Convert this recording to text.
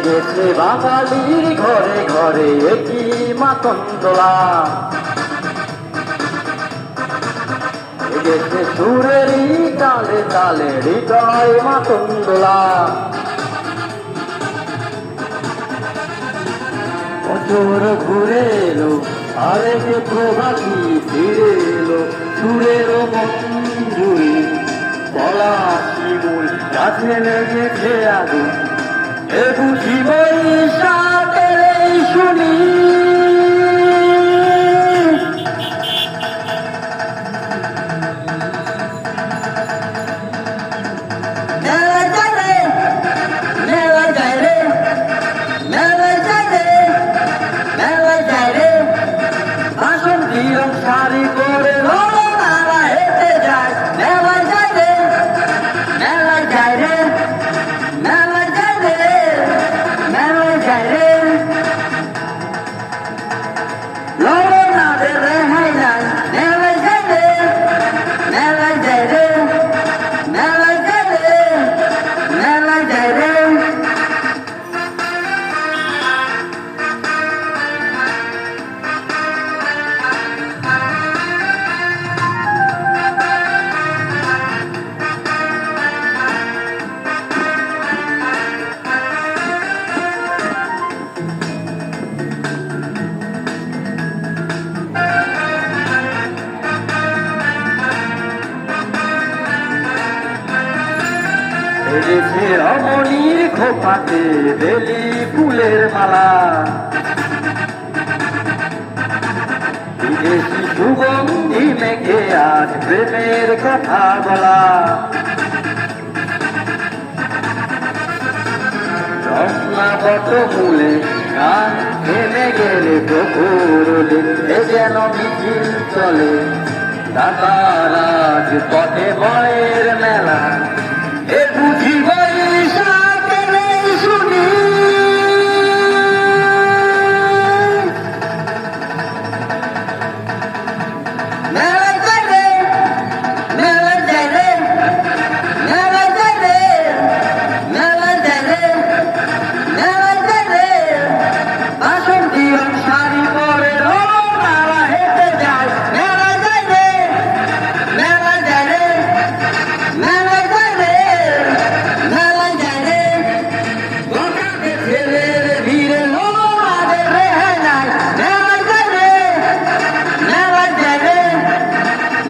গেছে বাঙালির ঘরে ঘরে একই মাতন্দোলা, গেছে সুরেরই তালে তালে হৃদয় মাতন্দোলা। বছর ঘুরে এলো আরেক প্রভাতী ফিরে এলো, সুরের মঞ্জুরি পলাশি মূল গাছে লেগেছে আগুন, এ বুঝি বৈশাখের এই শুনি। শাড়ি করে লোকেরা হেঁটে যায়, মেলায় যায় রে, মেলায় যায় রে, মেলায় যায় রে, মেলায় যায় রে। লোকেদের রেহাই নাই, মেলায় যায় রে, মেলায় যায় রে, মেলায় যায় রে, মেলায় যায় রে। এসে রমণীর খোপাতে বেলি ফুলের মালা, বিদেশি সুগন্ধি মেঘে আজ প্রেমের কথা বলা। রত্নাবত মূলে গান থেমে গেলে প্রভুর এ যেন মিছিল চলে দাতারাজ পথে বয়ের মেলা, এ বুঝি